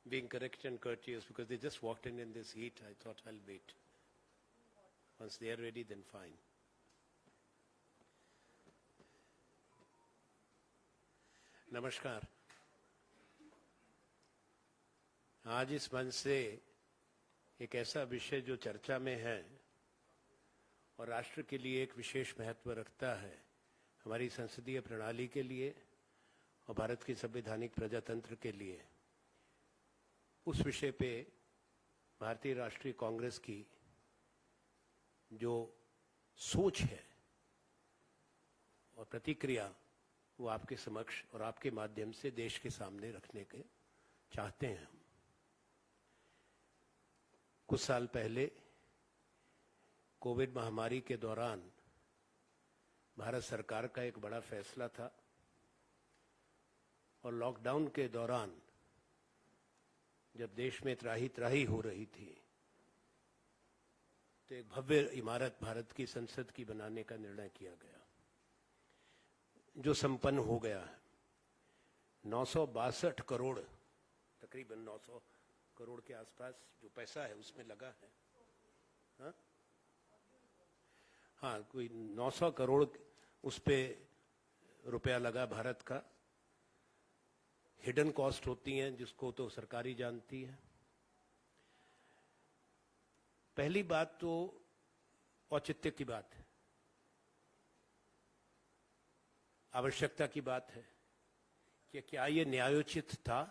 being correct and courteous because they just walked in this heat. I thought I'll wait. Once they are ready, then fine. नमस्कार। आज इस मंच से एक ऐसा विषय जो चर्चा में है और राष्ट्र के लिए एक विशेष महत्व रखता है, हमारी संसदीय प्रणाली के लिए और भारत की संवैधानिक प्रजातंत्र के लिए, उस विषय पे भारतीय राष्ट्रीय कांग्रेस की जो सोच है और प्रतिक्रिया, वो आपके समक्ष और आपके माध्यम से देश के सामने रखने के चाहते हैं। हम कुछ साल पहले कोविड महामारी के दौरान भारत सरकार का एक बड़ा फैसला था और लॉकडाउन के दौरान जब देश में त्राही हो रही थी तो एक भव्य इमारत भारत की संसद की बनाने का निर्णय किया गया, जो संपन्न हो गया है। 962 करोड़, तकरीबन 900 करोड़ के आसपास जो पैसा है उसमें लगा है। हाँ, कोई 900 करोड़ उस पे रुपया लगा भारत का। हिडन कॉस्ट होती हैं जिसको तो सरकारी जानती है। पहली बात तो औचित्य की बात है, आवश्यकता की बात है कि क्या ये न्यायोचित था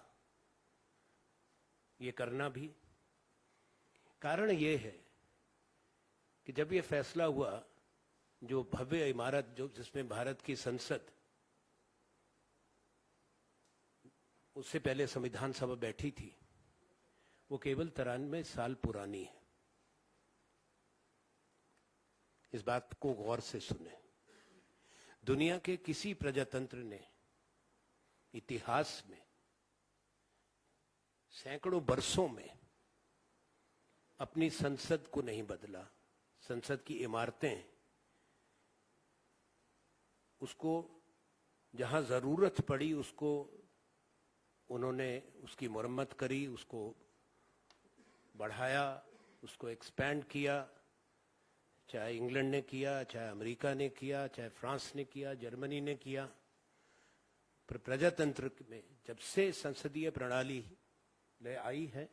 ये करना भी। कारण ये है कि जब ये फैसला हुआ, जो भव्य इमारत जो जिसमें भारत की संसद, उससे पहले संविधान सभा बैठी थी, वो केवल 93 साल पुरानी है। इस बात को गौर से सुने। दुनिया के किसी प्रजातंत्र ने इतिहास में सैकड़ों वर्षों में अपनी संसद को नहीं बदला। संसद की इमारतें, उसको जहां जरूरत पड़ी उसको उन्होंने उसकी मरम्मत करी, उसको बढ़ाया, उसको एक्सपैंड किया। चाहे इंग्लैंड ने किया, चाहे अमेरिका ने किया, चाहे फ्रांस ने किया, जर्मनी ने किया। पर प्रजातंत्र में जब से संसदीय प्रणाली ले आई है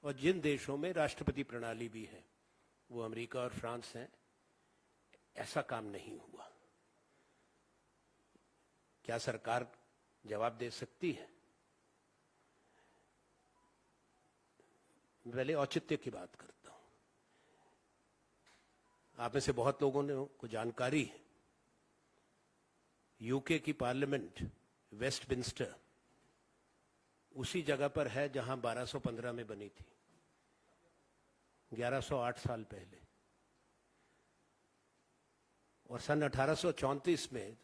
और जिन देशों में राष्ट्रपति प्रणाली भी है, वो अमेरिका और फ्रांस हैं, ऐसा काम नहीं हुआ। क्या सरकार जवाब दे सकती है? पहले औचित्य की बात करता हूं। आप में से बहुत लोगों ने को जानकारी है, यूके की पार्लियामेंट वेस्टमिंस्टर उसी जगह पर है जहां 1215 में बनी थी, 1108 साल पहले। और सन 1834 में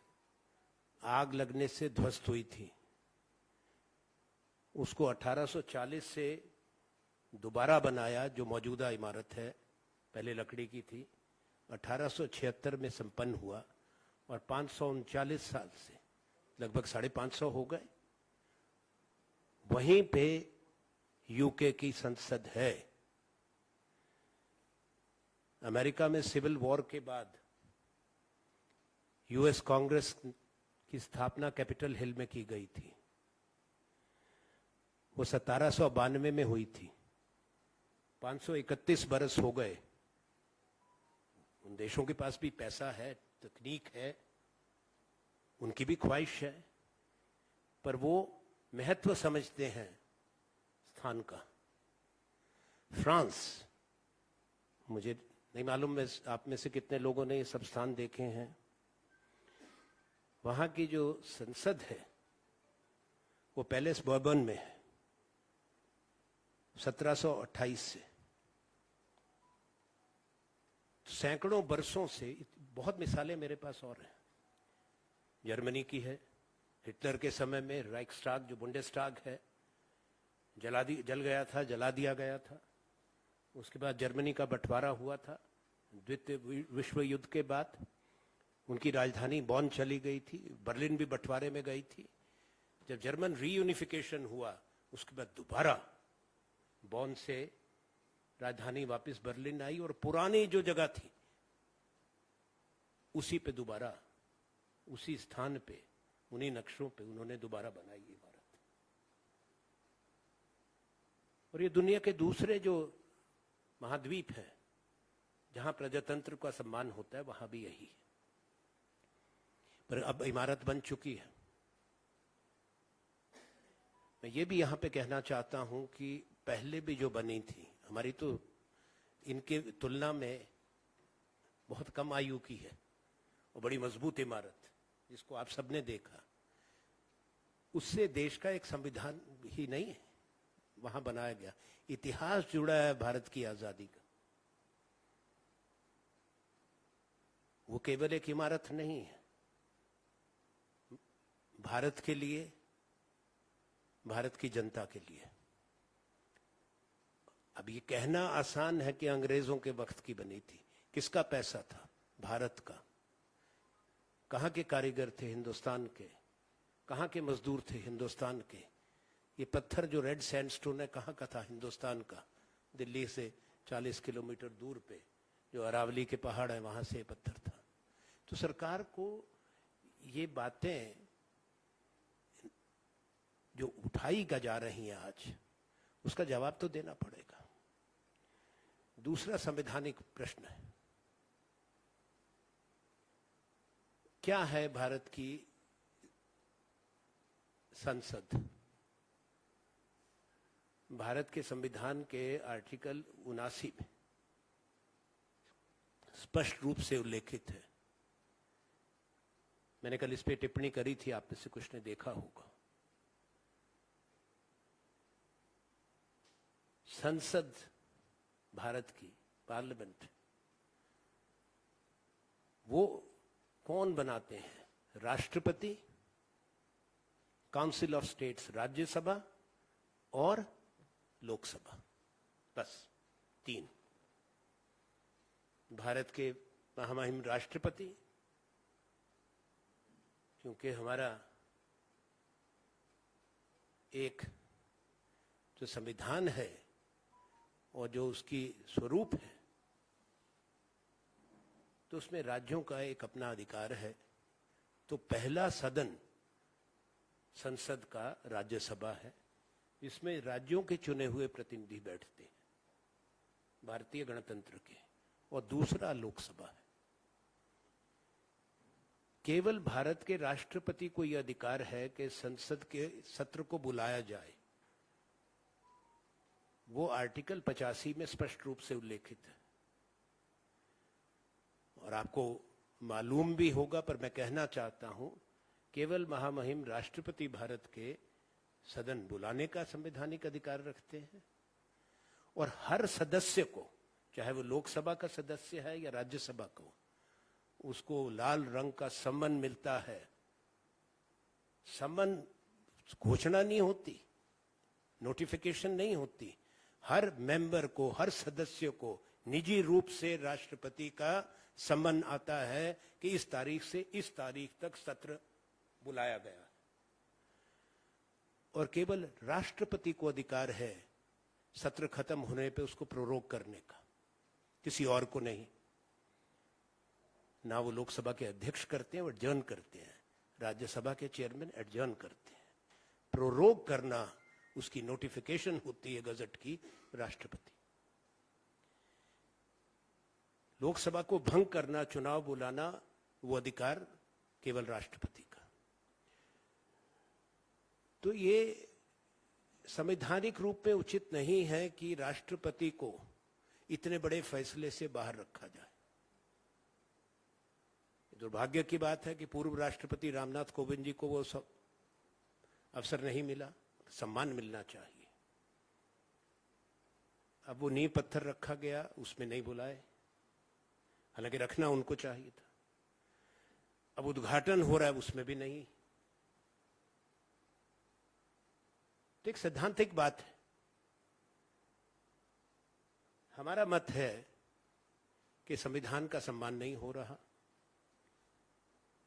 आग लगने से ध्वस्त हुई थी। उसको 1840 से दोबारा बनाया, जो मौजूदा इमारत है, पहले लकड़ी की थी। 1876 में संपन्न हुआ और 539 साल से लगभग 550 हो गए। वहीं पे यूके की संसद है। अमेरिका में सिविल वॉर के बाद यूएस कांग्रेस की स्थापना कैपिटल हिल में की गई थी। वो 1792 में हुई थी। 531 बरस हो गए। उन देशों के पास भी पैसा है, तकनीक है, उनकी भी ख्वाहिश है, पर वो महत्व समझते हैं स्थान का। फ्रांस, मुझे नहीं मालूम मैं आप में से कितने लोगों ने ये सब स्थान देखे हैं। वहां की जो संसद है वो पैलेस बर्बन में है, 1728 से। सैकड़ों वर्षों से, बहुत मिसालें मेरे पास और हैं। जर्मनी की है, हिटलर के समय में राइक्सटाग, जो बुंडेस्टाग है, जल गया था, जला दिया गया था। उसके बाद जर्मनी का बंटवारा हुआ था द्वितीय विश्व युद्ध के बाद। उनकी राजधानी बॉन चली गई थी, बर्लिन भी बंटवारे में गई थी। जब जर्मन रीयूनिफिकेशन हुआ उसके बाद दोबारा बॉन से राजधानी वापस बर्लिन आई और पुरानी जो जगह थी उसी पे दोबारा, उसी स्थान पे, उन्हीं नक्शों पे उन्होंने दोबारा बनाई ये इमारत। और ये दुनिया के दूसरे जो महाद्वीप हैं जहां प्रजातंत्र का सम्मान होता है वहां भी यही है। पर अब इमारत बन चुकी है। मैं ये भी यहां पे कहना चाहता हूं कि पहले भी जो बनी थी हमारी, तो इनके तुलना में बहुत कम आयु की है और बड़ी मजबूत इमारत जिसको आप सबने देखा, उससे देश का एक संविधान ही नहीं है वहां बनाया गया। इतिहास जुड़ा है भारत की आजादी का। वो केवल एक इमारत नहीं है, भारत के लिए, भारत की जनता के लिए। अब ये कहना आसान है कि अंग्रेजों के वक्त की बनी थी। किसका पैसा था? भारत का। कहां के कारीगर थे? हिंदुस्तान के। कहां के मजदूर थे? हिंदुस्तान के। ये पत्थर जो रेड सैंडस्टोन है कहां का था? हिंदुस्तान का। दिल्ली से 40 किलोमीटर दूर पे जो अरावली के पहाड़ है वहां से ये पत्थर था। तो सरकार को ये बातें जो उठाई जा रही हैं आज, उसका जवाब तो देना पड़ेगा। दूसरा संवैधानिक प्रश्न है, क्या है भारत की संसद? भारत के संविधान के आर्टिकल 79 में स्पष्ट रूप से उल्लेखित है। मैंने कल इस पे टिप्पणी करी थी, आप में से कुछ ने देखा होगा। संसद भारत की, पार्लियामेंट, वो कौन बनाते हैं? राष्ट्रपति, काउंसिल ऑफ स्टेट्स राज्यसभा और लोकसभा, बस 3। भारत के महामहिम राष्ट्रपति, क्योंकि हमारा एक जो संविधान है और जो उसकी स्वरूप है, तो उसमें राज्यों का एक अपना अधिकार है। तो पहला सदन संसद का राज्यसभा है, इसमें राज्यों के चुने हुए प्रतिनिधि बैठते हैं, भारतीय गणतंत्र के। और दूसरा लोकसभा है। केवल भारत के राष्ट्रपति को यह अधिकार है कि संसद के सत्र को बुलाया जाए। वो आर्टिकल 85 में स्पष्ट रूप से उल्लेखित है। और आपको मालूम भी होगा, पर मैं कहना चाहता हूं, केवल महामहिम राष्ट्रपति भारत के सदन बुलाने का संवैधानिक अधिकार रखते हैं। और हर सदस्य को, चाहे वो लोकसभा का सदस्य है या राज्यसभा को, उसको लाल रंग का सम्मन मिलता है। सम्मन घोषणा नहीं होती, नोटिफिकेशन नहीं होती। हर मेंबर को, हर सदस्य को निजी रूप से राष्ट्रपति का सम्मन आता है कि इस तारीख से इस तारीख तक सत्र बुलाया गया। और केवल राष्ट्रपति को अधिकार है सत्र खत्म होने पे उसको प्रोरोग करने का, किसी और को नहीं। ना वो लोकसभा के अध्यक्ष करते हैं, वो एडजर्न करते हैं। राज्यसभा के चेयरमैन एडजर्न करते हैं। प्रोरोग करना, उसकी नोटिफिकेशन होती है गजट की, राष्ट्रपति। लोकसभा को भंग करना, चुनाव बुलाना, वो अधिकार केवल राष्ट्रपति का। तो ये संवैधानिक रूप में उचित नहीं है कि राष्ट्रपति को इतने बड़े फैसले से बाहर रखा जाए। दुर्भाग्य की बात है कि पूर्व राष्ट्रपति रामनाथ कोविंद जी को वो सब अवसर नहीं मिला, सम्मान मिलना चाहिए। अब वो नींव पत्थर रखा गया, उसमें नहीं बुलाए, हालांकि रखना उनको चाहिए था। अब उद्घाटन हो रहा है, उसमें भी नहीं। तो एक सैद्धांतिक बात है। हमारा मत है कि संविधान का सम्मान नहीं हो रहा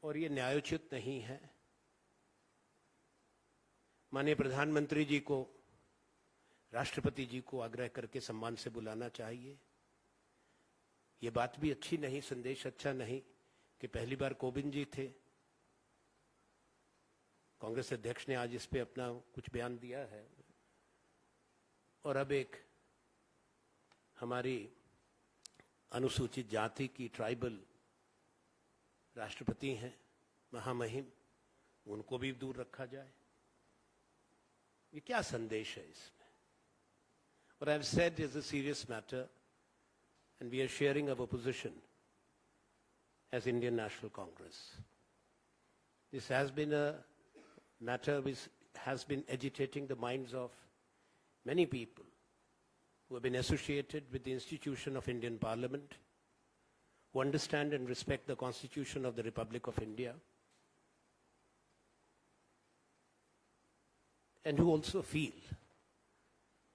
और ये न्यायोचित नहीं है। माननीय प्रधानमंत्री जी को राष्ट्रपति जी को आग्रह करके सम्मान से बुलाना चाहिए। ये बात भी अच्छी नहीं, संदेश अच्छा नहीं कि पहली बार कोविंद जी थे। कांग्रेस अध्यक्ष ने आज इस पे अपना कुछ बयान दिया है, और अब एक हमारी अनुसूचित जाति की ट्राइबल राष्ट्रपति हैं, महामहिम, उनको भी दूर रखा जाए। ये क्या संदेश है इसमें? What I have said is a serious matter, and we are sharing our position as Indian National Congress. This has been a matter which has been agitating the minds of many people who have been associated with the institution of Indian Parliament, who understand and respect the Constitution of the Republic of India, and who also feel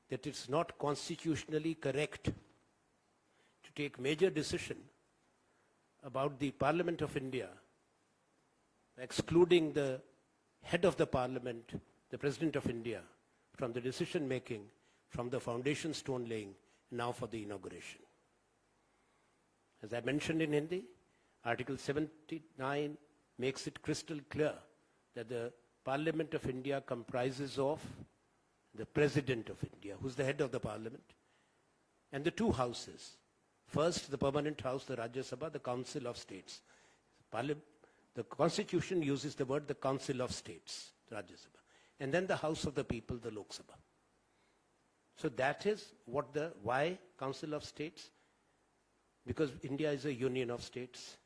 that it's not constitutionally correct to take major decision about the Parliament of India, excluding the head of the Parliament, the President of India, from the decision making, from the foundation stone laying, now for the inauguration. As I mentioned in Hindi, Article 79 makes it crystal clear that the Parliament of India comprises of the President of India, who's the head of the Parliament, and the two houses. First, the permanent house, the Rajya Sabha, the Council of States. The Constitution uses the word the Council of States, Rajya Sabha, and then the House of the People, the Lok Sabha. So that is what why Council of States? Because India is a union of states.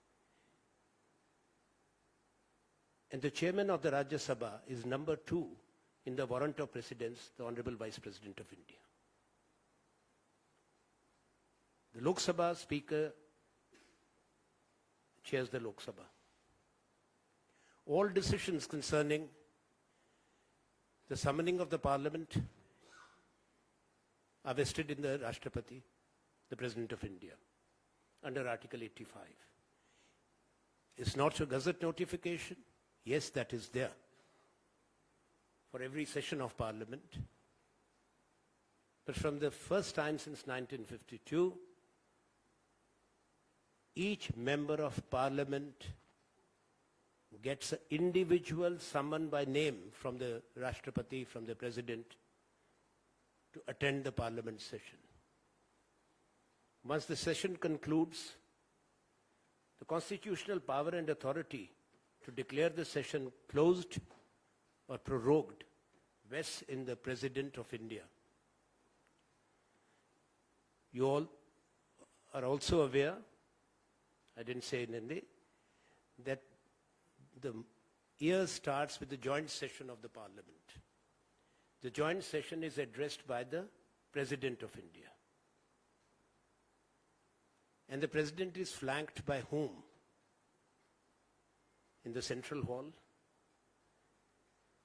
And the chairman of the Rajya Sabha is number 2 in the warrant of precedence, the Honorable Vice President of India. The Lok Sabha Speaker chairs the Lok Sabha. All decisions concerning the summoning of the Parliament are vested in the Rashtrapati, the President of India, under Article 85. It's not a gazette notification. Yes, that is there for every session of Parliament. But from the first time since 1952, each member of Parliament gets an individual summon by name from the Rashtrapati, from the President, to attend the Parliament session. Once the session concludes, the constitutional power and authority to declare the session closed or prorogued vests in the President of India. You all are also aware, I didn't say in Hindi, that the year starts with the joint session of the Parliament. The joint session is addressed by the President of India. And the President is flanked by whom? In the central hall.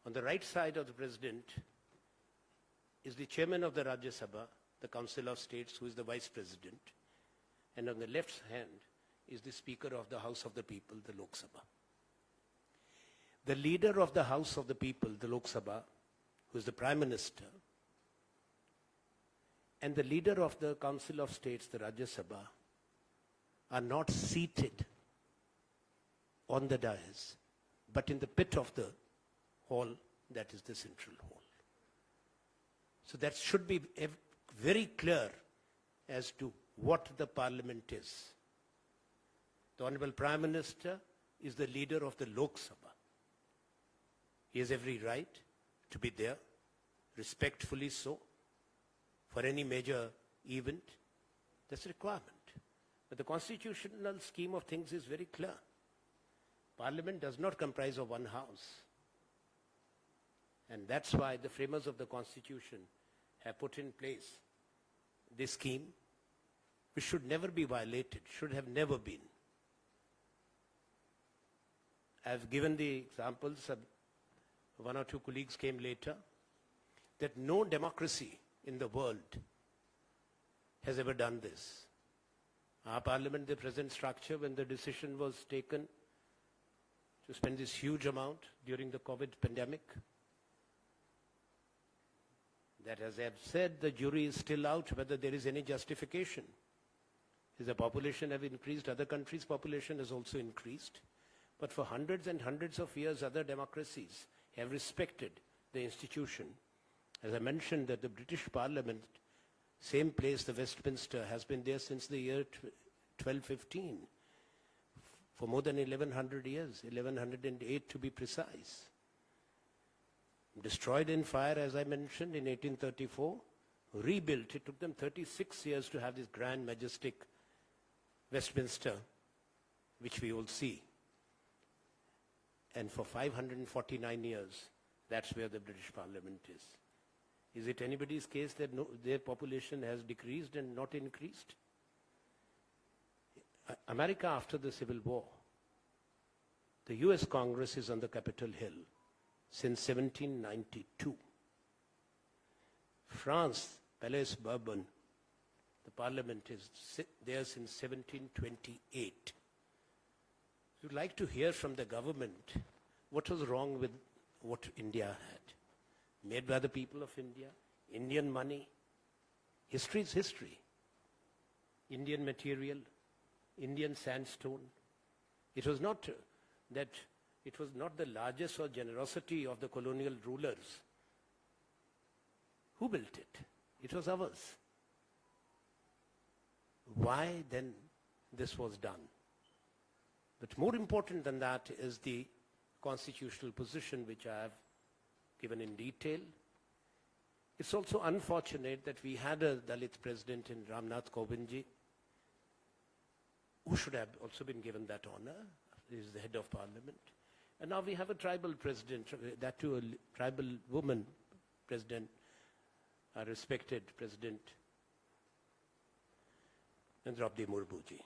On the right side of the President is the Chairman of the Rajya Sabha, the Council of States, who is the Vice President. And on the left hand is the Speaker of the House of the People, the Lok Sabha. The leader of the House of the People, the Lok Sabha, who is the Prime Minister, and the leader of the Council of States, the Rajya Sabha, are not seated on the dais, but in the pit of the hall, that is the central hall. So that should be very clear as to what the Parliament is. The Honorable Prime Minister is the leader of the Lok Sabha. He has every right to be there, respectfully so, for any major event. That's a requirement. But the constitutional scheme of things is very clear. Parliament does not comprise of one house. And that's why the framers of the Constitution have put in place this scheme, which should never be violated, should have never been. I've given the examples, one or two colleagues came later, that no democracy in the world has ever done this. Our Parliament, the present structure, when the decision was taken to spend this huge amount during the COVID pandemic, that, as I have said, the jury is still out whether there is any justification. As the population have increased, other countries' population has also increased. But for hundreds and hundreds of years, other democracies have respected the institution. As I mentioned, that the British Parliament, same place, the Westminster, has been there since the year 1215, for more than 1100 years, 1108 to be precise. Destroyed in fire, as I mentioned, in 1834, rebuilt. It took them 36 years to have this grand, majestic Westminster, which we all see. And for 549 years, that's where the British Parliament is. Is it anybody's case that their population has decreased and not increased? America, after the Civil War, the US Congress is on the Capitol Hill since 1792. France, Palais Bourbon, the parliament is there since 1728. We'd like to hear from the government what was wrong with what India had. Made by the people of India, Indian money. History is history. Indian material, Indian sandstone. It was not that it was not the largesse or generosity of the colonial rulers. Who built it? It was ours. Why then this was done? But more important than that is the constitutional position which I have given in detail. It's also unfortunate that we had a Dalit president in Ramnath Kovindji, who should have also been given that honor. He is the head of parliament. And now we have a tribal president, that too a tribal woman president, a respected president, Draupadi Murmu ji.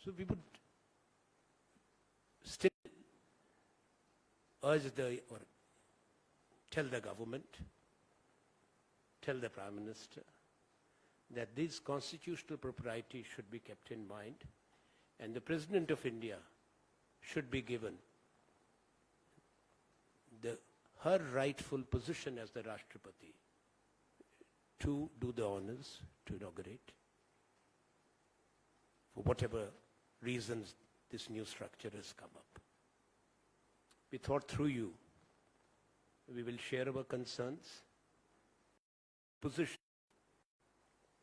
So we would still urge or tell the government, tell the Prime Minister, that this constitutional propriety should be kept in mind, and the President of India should be given her rightful position as the Rashtrapati to do the honors, to inaugurate, for whatever reasons this new structure has come up. We thought through you, we will share our concerns, position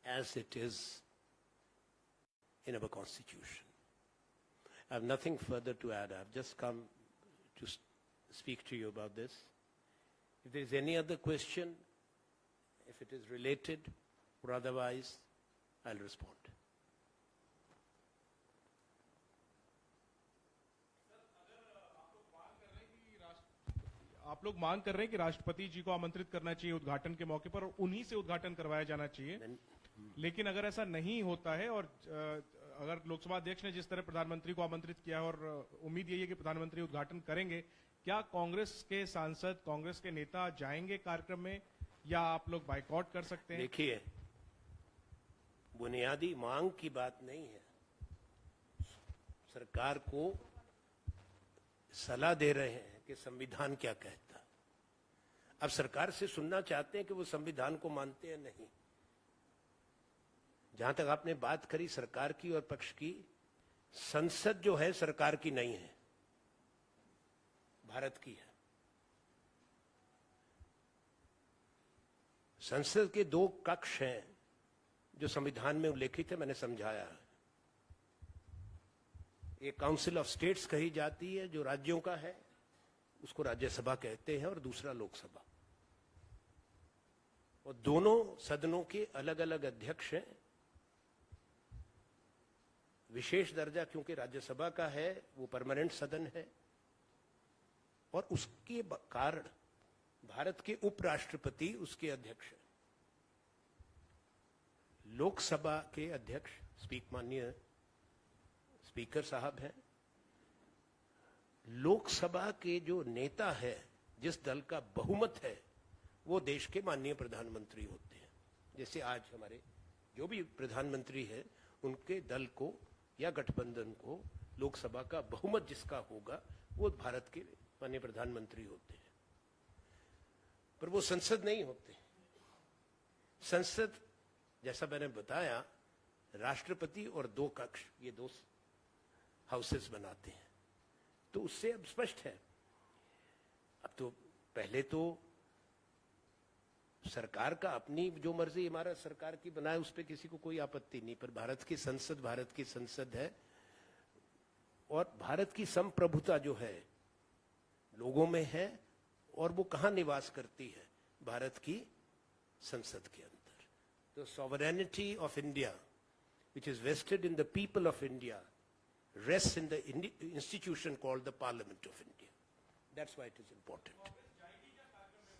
as it is in our constitution. I have nothing further to add. I have just come to speak to you about this. If there is any other question, if it is related or otherwise, I'll respond. आप लोग मांग कर रहे हैं कि राष्ट्रपति जी को आमंत्रित करना चाहिए उद्घाटन के मौके पर और उन्हीं से उद्घाटन करवाया जाना चाहिए, लेकिन अगर ऐसा नहीं होता है और अगर लोकसभा अध्यक्ष ने जिस तरह प्रधानमंत्री को आमंत्रित किया और उम्मीद यही है कि प्रधानमंत्री उद्घाटन करेंगे, क्या कांग्रेस के सांसद, कांग्रेस के नेता जाएंगे कार्यक्रम में या आप लोग बाइकआउट कर सकते हैं? देखिए, बुनियादी मांग की बात नहीं है, सरकार को सलाह दे रहे हैं कि संविधान क्या कहता है। अब सरकार से सुनना चाहते हैं कि वो संविधान को मानते हैं नहीं। जहां तक आपने बात करी सरकार की और पक्ष की, संसद जो है सरकार की नहीं है, भारत की है। संसद के दो कक्ष हैं जो संविधान में उल्लेखित है, मैंने समझाया है। एक काउंसिल ऑफ स्टेट्स कही जाती है जो राज्यों का है, उसको राज्यसभा कहते हैं, और दूसरा लोकसभा। और दोनों सदनों के अलग अलग अध्यक्ष हैं। विशेष दर्जा क्योंकि राज्यसभा का है, वो परमानेंट सदन है, और उसके कारण भारत के उपराष्ट्रपति उसके अध्यक्ष हैं। लोकसभा के अध्यक्ष माननीय स्पीकर साहब हैं। लोकसभा के जो नेता है, जिस दल का बहुमत है, वो देश के माननीय प्रधानमंत्री होते हैं। जैसे आज हमारे जो भी प्रधानमंत्री है, उनके दल को या गठबंधन को लोकसभा का बहुमत जिसका होगा, वो भारत के माननीय प्रधानमंत्री होते हैं। पर वो संसद नहीं होते, संसद, जैसा मैंने बताया, राष्ट्रपति और 2 कक्ष, ये 2 हाउसेस बनाते हैं। तो उससे अब स्पष्ट है। अब तो पहले तो सरकार का अपनी जो मर्जी इमारत सरकार की बनाए, उस पर किसी को कोई आपत्ति नहीं, पर भारत की संसद है, और भारत की संप्रभुता जो है लोगों में है, और वो कहां निवास करती है? भारत की संसद के अंदर। तो sovereignty of India, which is vested in the people of India, rests in the institution called the Parliament of India. That's why it is important.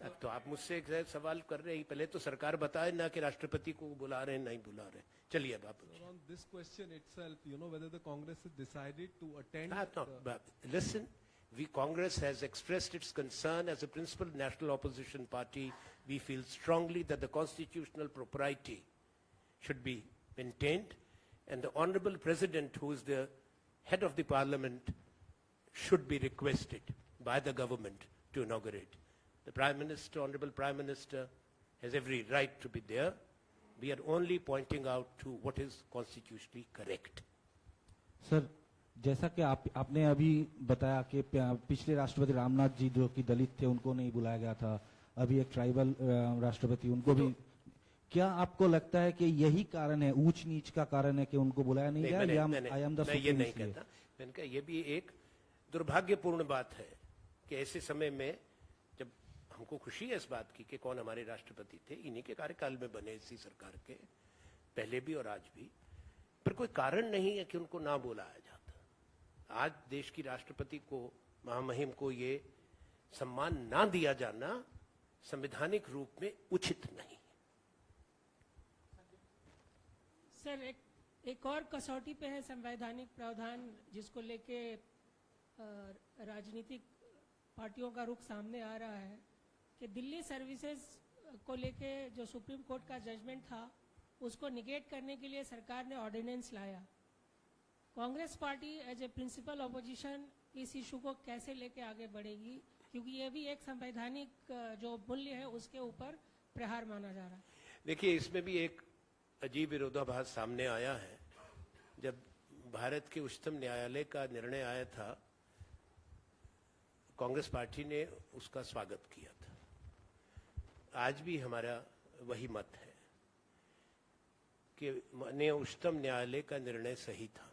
अब तो आप मुझसे एक सवाल कर रहे हैं, पहले तो सरकार बताए ना कि राष्ट्रपति को बुला रहे हैं नहीं बुला रहे। चलिए अब आप। On this question itself, you know whether the Congress has decided to attend. Listen, Congress has expressed its concern as a principal national opposition party. We feel strongly that the constitutional propriety should be maintained, and the Honorable President, who is the head of the Parliament, should be requested by the government to inaugurate. The Prime Minister, Honorable Prime Minister, has every right to be there. We are only pointing out to what is constitutionally correct. Sir, जैसा कि आपने अभी बताया कि पिछले राष्ट्रपति रामनाथ जी जो कि दलित थे उनको नहीं बुलाया गया था, अभी एक ट्राइबल राष्ट्रपति उनको भी, क्या आपको लगता है कि यही कारण है, ऊंच नीच का कारण है कि उनको बुलाया नहीं गया? मैं ये नहीं कहता। मैंने कहा ये भी एक दुर्भाग्यपूर्ण बात है कि ऐसे समय में, जब हमको खुशी है इस बात की कि कौन हमारे राष्ट्रपति थे, इन्हीं के कार्यकाल में बने, इसी सरकार के पहले भी और आज भी, पर कोई कारण नहीं है कि उनको ना बुलाया जाता। आज देश की राष्ट्रपति को, महामहिम को ये सम्मान ना दिया जाना संवैधानिक रूप में उचित नहीं। सर, एक और कसौटी पे है संवैधानिक प्रावधान, जिसको लेके राजनीतिक पार्टियों का रुख सामने आ रहा है कि दिल्ली सर्विसेज को लेके जो सुप्रीम कोर्ट का जजमेंट था, उसको निगेट करने के लिए सरकार ने ऑर्डिनेंस लाया। Congress party as a principal opposition इस इशू को कैसे लेके आगे बढ़ेगी, क्योंकि ये भी एक संवैधानिक जो मूल्य है उसके ऊपर प्रहार माना जा रहा है। देखिए, इसमें भी एक अजीब विरोधाभास सामने आया है। जब भारत के उच्चतम न्यायालय का निर्णय आया था, कांग्रेस पार्टी ने उसका स्वागत किया था। आज भी हमारा वही मत है कि माननीय उच्चतम न्यायालय का निर्णय सही था,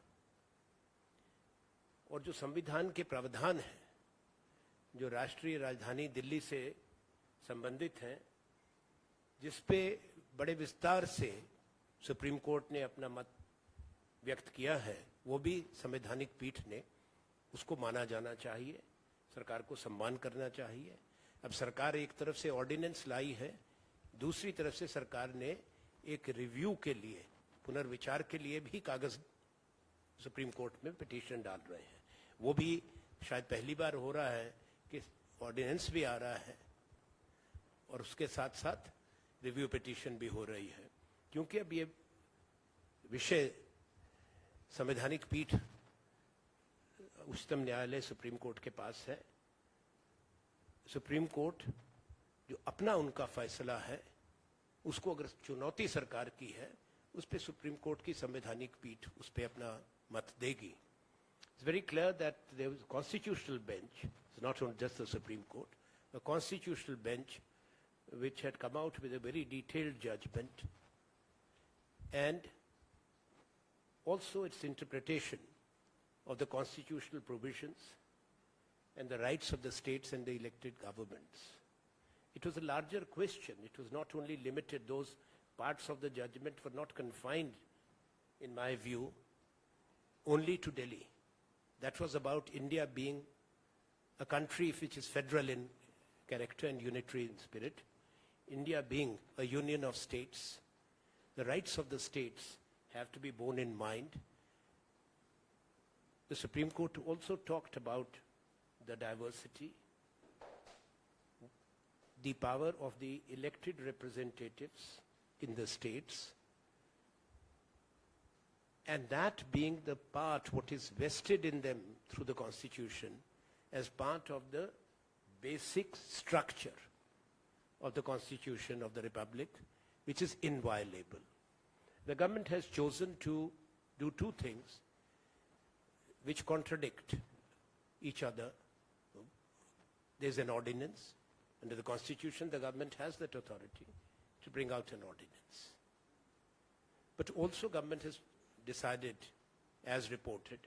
और जो संविधान के प्रावधान हैं जो राष्ट्रीय राजधानी दिल्ली से संबंधित हैं, जिसपे बड़े विस्तार से सुप्रीम कोर्ट ने अपना मत व्यक्त किया है, वो भी संवैधानिक पीठ ने, उसको माना जाना चाहिए, सरकार को सम्मान करना चाहिए। अब सरकार एक तरफ से ऑर्डिनेंस लाई है, दूसरी तरफ से सरकार ने एक रिव्यू के लिए, पुनर्विचार के लिए भी कागज सुप्रीम कोर्ट में पिटीशन डाल रहे हैं। वो भी शायद पहली बार हो रहा है कि ऑर्डिनेंस भी आ रहा है और उसके साथ साथ रिव्यू पिटीशन भी हो रही है, क्योंकि अब ये विषय संवैधानिक पीठ उच्चतम न्यायालय सुप्रीम कोर्ट के पास है। सुप्रीम कोर्ट जो अपना उनका फैसला है, उसको अगर चुनौती सरकार की है, उस पे सुप्रीम कोर्ट की संवैधानिक पीठ उस पे अपना मत देगी। It's very clear that there was a constitutional bench, it's not just the Supreme Court, a constitutional bench which had come out with a very detailed judgment, and also its interpretation of the constitutional provisions and the rights of the states and the elected governments. It was a larger question. It was not only limited, those parts of the judgment were not confined, in my view, only to Delhi. That was about India being a country which is federal in character and unitary in spirit, India being a union of states. The rights of the states have to be borne in mind. The Supreme Court also talked about the diversity, the power of the elected representatives in the states, and that being the part what is vested in them through the Constitution as part of the basic structure of the Constitution of the Republic, which is inviolable. The government has chosen to do two things which contradict each other. There's an ordinance. Under the Constitution, the government has that authority to bring out an ordinance. But also government has decided, as reported,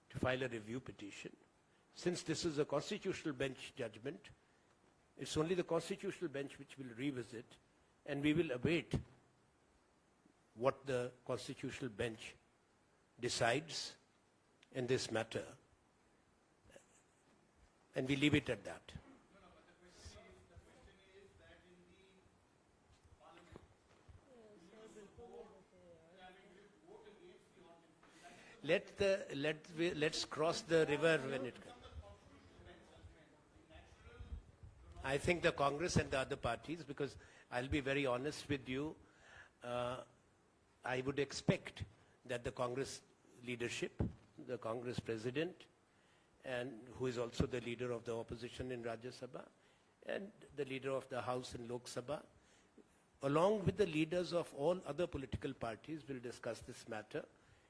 to file a review petition. Since this is a constitutional bench judgment, it's only the constitutional bench which will revisit, and we will await what the constitutional bench decides in this matter, and we leave it at that. Let's cross the river when it comes. I think the Congress and the other parties, because I'll be very honest with you, I would expect that the Congress leadership, the Congress president, and who is also the leader of the opposition in Rajya Sabha, and the leader of the House in Lok Sabha, along with the leaders of all other political parties, will discuss this matter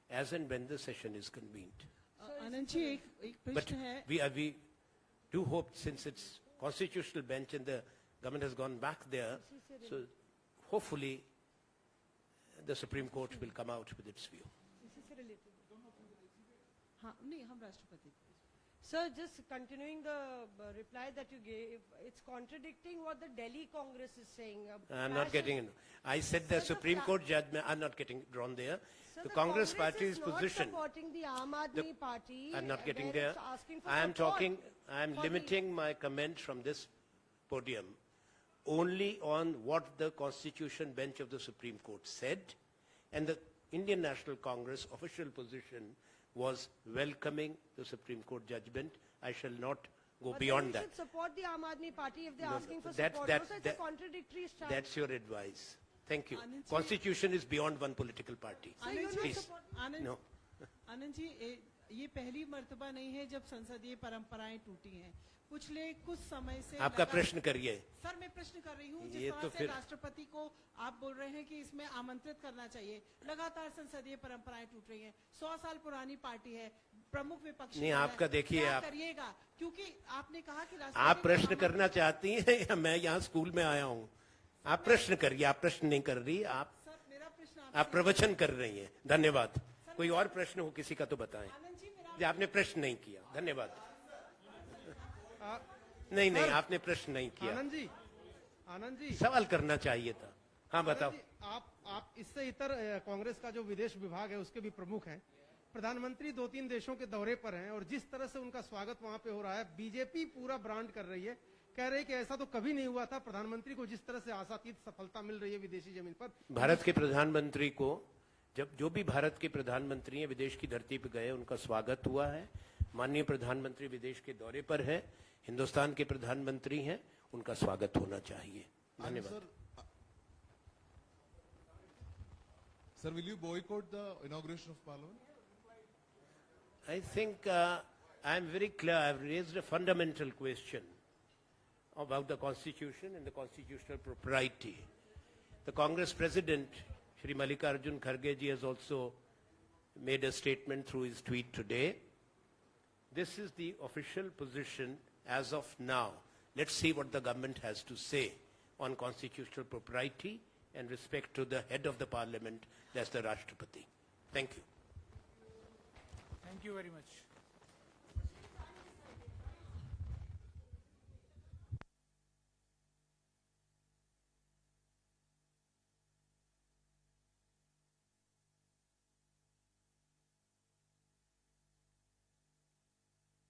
as and when the session is convened. Anand ji एक But प्रश्न है we do hope, since it's constitutional bench and the government has gone back there, so hopefully the Supreme Court will come out with its view. हाँ नहीं हम राष्ट्रपति Sir, just continuing the reply that you gave, it's contradicting what the Delhi Congress is saying. I'm not getting in. I said the Supreme Court judgment, I'm not getting drawn there. Sir, The Congress party's is not position, supporting the Aam Aadmi Party. I'm not getting where there. it's asking for I am support talking, I am for the- limiting my comment from this podium only on what the Constitution bench of the Supreme Court said, and the Indian National Congress official position was welcoming the Supreme Court judgment. I shall not go But beyond then that. you should support the Aam Aadmi Party if they're No, asking for that- support. that- Also, it's that- a contradictory stance. That's your advice. Thank you. Anand ji- Constitution is beyond one political party. So you're not Please. supporting- Anand No. Anand ji ये पहली मर्तबा नहीं है जब संसदीय परंपराएं टूटी हैं पिछले कुछ समय से आपका लगा- प्रश्न करिए। सर मैं प्रश्न कर रही हूँ ये जिस तो तरह से फिर- राष्ट्रपति को आप बोल रहे हैं कि इसमें आमंत्रित करना चाहिए लगातार संसदीय परंपराएं टूट रही हैं 100 साल पुरानी पार्टी है प्रमुख विपक्षी नहीं, दल है। आपका देखिए क्या आप- करिएगा क्योंकि आपने कहा कि आप राष्ट्रपति प्रश्न को करना चाहती हैं या मैं यहाँ स्कूल में आया हूँ? आप प्रश्न करिए, आप प्रश्न नहीं कर रही, सर मेरा प्रश्न आप प्रवचन कर रही हैं। धन्यवाद। कोई और प्रश्न हो किसी का तो बताएं। आनंद जी मेरा जी, आपने प्रश्न नहीं किया। धन्यवाद। नहीं नहीं, आपने प्रश्न नहीं किया। आनंद जी सवाल करना चाहिए था। हाँ बताओ। आप इससे इतर कांग्रेस का जो विदेश विभाग है उसके भी प्रमुख हैं। प्रधानमंत्री 2-3 देशों के दौरे पर हैं और जिस तरह से उनका स्वागत वहां पे हो रहा है, बीजेपी पूरा ब्रांड कर रही है, कह रही है कि ऐसा तो कभी नहीं हुआ था। प्रधानमंत्री को जिस तरह से आशातीत सफलता मिल रही है विदेशी जमीन पर, भारत के प्रधानमंत्री को, जब जो भी भारत के प्रधानमंत्री हैं विदेश की धरती पर गए, उनका स्वागत हुआ है। माननीय प्रधानमंत्री विदेश के दौरे पर है, हिंदुस्तान के प्रधानमंत्री हैं, उनका स्वागत होना चाहिए। धन्यवाद। Sir, will you boycott the inauguration of Parliament? I think I am very clear. I have raised a fundamental question about the Constitution and the constitutional propriety. The Congress President, Shri Mallikarjun Kharge ji, has also made a statement through his tweet today. This is the official position as of now. Let's see what the government has to say on constitutional propriety and respect to the head of the parliament, that's the Rashtrapati. Thank you. Thank you very much.